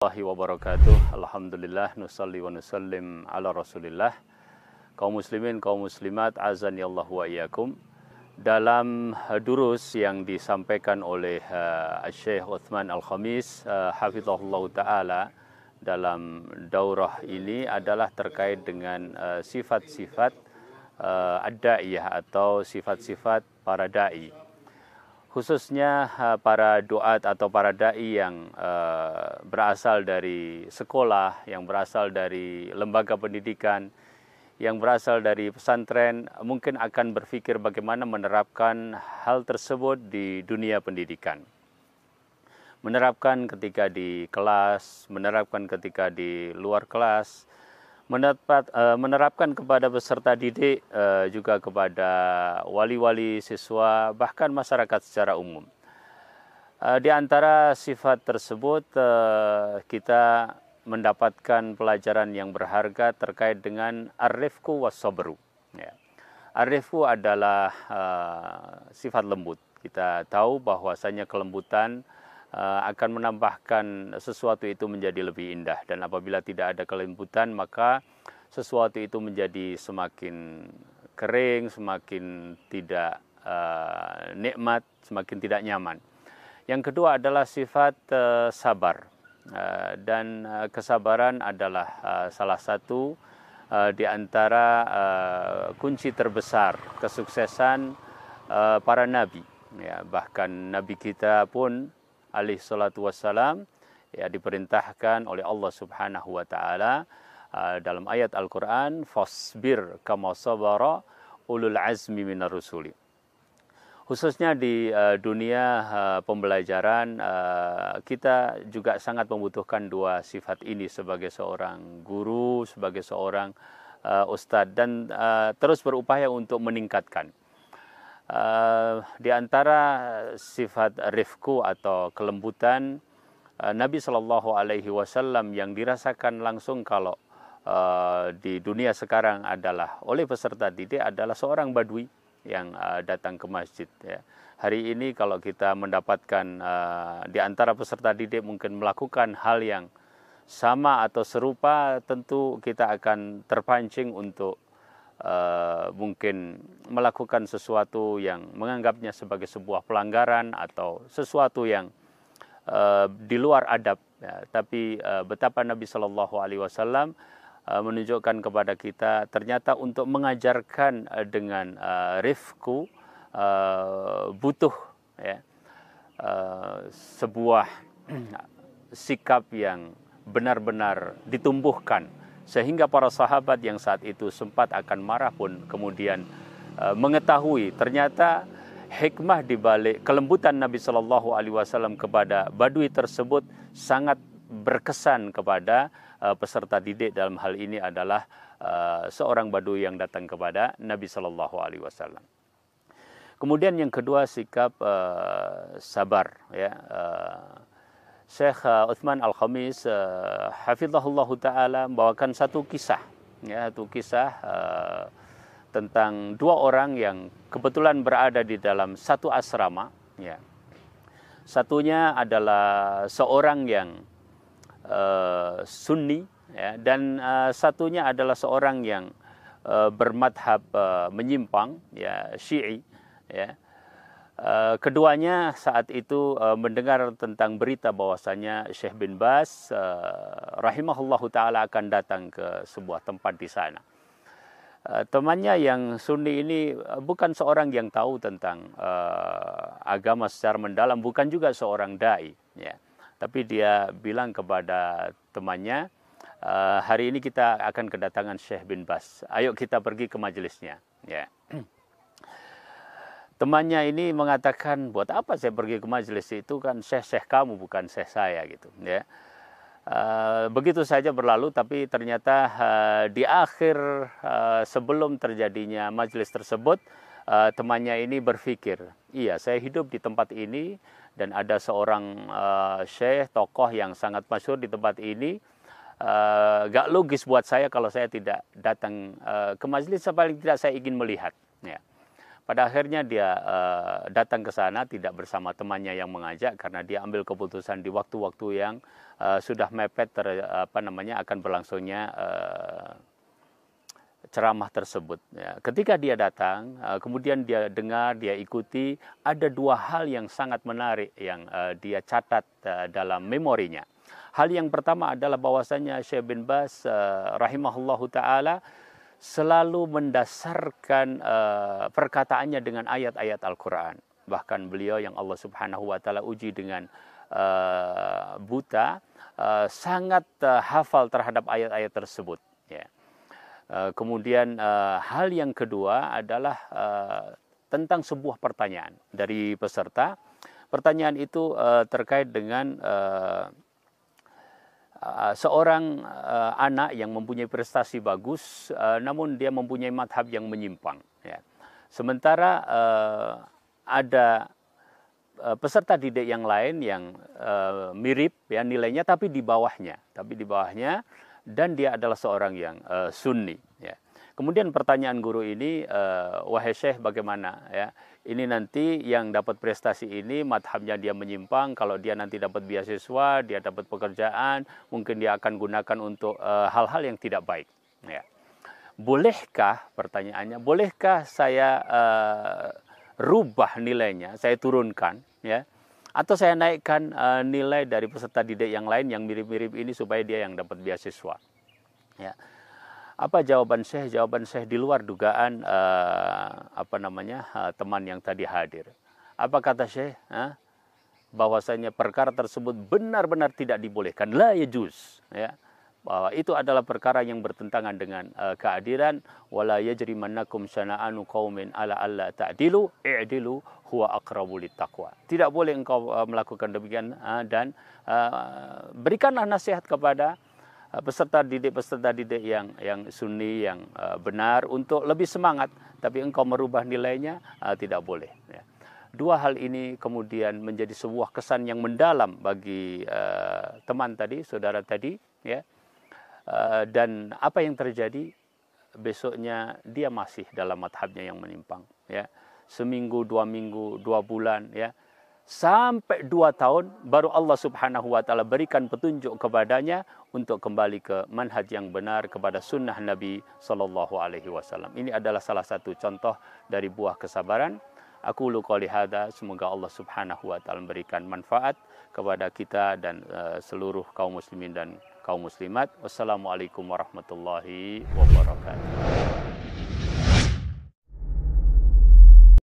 Wabarakatuh. Alhamdulillah nusalli wa nusallim ala Rasulillah. Kaum muslimin, kaum muslimat, azani Allah wa iyyakum. Dalam durus yang disampaikan oleh Syekh Uthman Al-Khamis hafizahullah taala dalam daurah ini adalah terkait dengan sifat-sifat ad-da'iyah atau sifat-sifat para dai. Khususnya para duat atau para dai yang berasal dari sekolah, yang berasal dari lembaga pendidikan, yang berasal dari pesantren, mungkin akan berpikir bagaimana menerapkan hal tersebut di dunia pendidikan. Menerapkan ketika di kelas, menerapkan ketika di luar kelas, menerapkan kepada peserta didik, juga kepada wali-wali siswa, bahkan masyarakat secara umum. Di antara sifat tersebut kita mendapatkan pelajaran yang berharga terkait dengan ar-rifqu was-sabru. Ya. Ar-rifqu adalah sifat lembut. Kita tahu bahwasanya kelembutan akan menambahkan sesuatu itu menjadi lebih indah, dan apabila tidak ada kelembutan maka sesuatu itu menjadi semakin kering, semakin tidak nikmat, semakin tidak nyaman. Yang kedua adalah sifat sabar, dan kesabaran adalah salah satu di antara kunci terbesar kesuksesan para nabi. Ya, bahkan nabi kita pun alaihi salatu wassalam ya diperintahkan oleh Allah Subhanahu wa taala dalam ayat Al-Qur'an, fasbir kama sabara ulul azmi minar rusuli. Khususnya di dunia pembelajaran, kita juga sangat membutuhkan dua sifat ini sebagai seorang guru, sebagai seorang ustadz, dan terus berupaya untuk meningkatkan. Di antara sifat rifku atau kelembutan Nabi Shallallahu Alaihi Wasallam yang dirasakan langsung kalau di dunia sekarang adalah oleh peserta didik adalah seorang badui yang datang ke masjid. Ya. Hari ini kalau kita mendapatkan di antara peserta didik mungkin melakukan hal yang sama atau serupa, tentu kita akan terpancing untuk mungkin melakukan sesuatu yang menganggapnya sebagai sebuah pelanggaran atau sesuatu yang di luar adab. Ya. Tapi betapa Nabi Shallallahu Alaihi Wasallam menunjukkan kepada kita ternyata untuk mengajarkan dengan rifku butuh ya, sebuah sikap yang benar-benar ditumbuhkan, sehingga para sahabat yang saat itu sempat akan marah pun kemudian mengetahui ternyata hikmah di balik kelembutan Nabi Shallallahu Alaihi Wasallam kepada badui tersebut sangat berkesan kepada peserta didik. Dalam hal ini adalah seorang badui yang datang kepada Nabi Shallallahu Alaihi Wasallam. Kemudian yang kedua, sikap sabar. Ya. Syekh Uthman Al-Khamis hafizahullah ta'ala membawakan satu kisah, ya, satu kisah tentang dua orang yang kebetulan berada di dalam satu asrama. Ya. Satunya adalah seorang yang Sunni, ya, dan satunya adalah seorang yang bermadhab menyimpang, ya, Syi'i. Ya. Keduanya saat itu mendengar tentang berita bahwasanya Syekh bin Baz rahimahullahu taala akan datang ke sebuah tempat di sana. Temannya yang Sunni ini bukan seorang yang tahu tentang agama secara mendalam, bukan juga seorang dai, ya. Tapi dia bilang kepada temannya, hari ini kita akan kedatangan Syekh bin Baz, ayo kita pergi ke majelisnya. Ya. Temannya ini mengatakan, buat apa saya pergi ke majelis itu, kan syekh kamu bukan syekh saya gitu. Ya. Begitu saja berlalu, tapi ternyata di akhir sebelum terjadinya majelis tersebut, temannya ini berpikir, iya saya hidup di tempat ini dan ada seorang syekh tokoh yang sangat masyhur di tempat ini, gak logis buat saya kalau saya tidak datang ke majelis, paling tidak saya ingin melihat. Ya. Pada akhirnya dia datang ke sana tidak bersama temannya yang mengajak, karena dia ambil keputusan di waktu-waktu yang sudah mepet akan berlangsungnya ceramah tersebut. Ya. Ketika dia datang, kemudian dia dengar, dia ikuti, ada dua hal yang sangat menarik yang dia catat dalam memorinya. Hal yang pertama adalah bahwasanya Syekh bin Baz rahimahullahu taala selalu mendasarkan perkataannya dengan ayat-ayat Al-Quran. Bahkan beliau yang Allah Subhanahu wa taala uji dengan buta, sangat hafal terhadap ayat-ayat tersebut. Ya. Kemudian hal yang kedua adalah tentang sebuah pertanyaan dari peserta. Pertanyaan itu terkait dengan seorang anak yang mempunyai prestasi bagus, namun dia mempunyai madhab yang menyimpang. Ya. Sementara ada peserta didik yang lain yang mirip ya nilainya, tapi di bawahnya, dan dia adalah seorang yang sunni. Ya. Kemudian pertanyaan guru ini, wahai Syekh, bagaimana ya? Ini nanti yang dapat prestasi ini madhabnya dia menyimpang, kalau dia nanti dapat beasiswa, dia dapat pekerjaan, mungkin dia akan gunakan untuk hal-hal yang tidak baik. Ya. Bolehkah, pertanyaannya, bolehkah saya rubah nilainya, saya turunkan, ya, atau saya naikkan nilai dari peserta didik yang lain yang mirip-mirip ini supaya dia yang dapat beasiswa? Ya. Apa jawaban Syekh? Jawaban Syekh di luar dugaan teman yang tadi hadir. Apa kata Syekh? Bahwasanya perkara tersebut benar-benar tidak dibolehkan. La yajuz. Ya. Bahwa itu adalah perkara yang bertentangan dengan keadilan. Wala yajrimannakum syana'anu qaumin ala alla ta'dilu i'dilu huwa aqrabu littaqwa. Tidak boleh engkau melakukan demikian, dan berikanlah nasihat kepada peserta didik yang sunni, yang benar, untuk lebih semangat, tapi engkau merubah nilainya tidak boleh. Ya. Dua hal ini kemudian menjadi sebuah kesan yang mendalam bagi teman tadi, saudara tadi, ya. Dan apa yang terjadi besoknya, dia masih dalam madhabnya yang menyimpang, ya. Seminggu, 2 minggu, 2 bulan, ya. Sampai 2 tahun baru Allah Subhanahu wa taala berikan petunjuk kepadanya untuk kembali ke manhaj yang benar, kepada sunnah Nabi sallallahu alaihi wasallam. Ini adalah salah satu contoh dari buah kesabaran. Aku qouli hadza, semoga Allah Subhanahu wa taala memberikan manfaat kepada kita dan seluruh kaum muslimin dan kaum muslimat. Wassalamualaikum warahmatullahi wabarakatuh.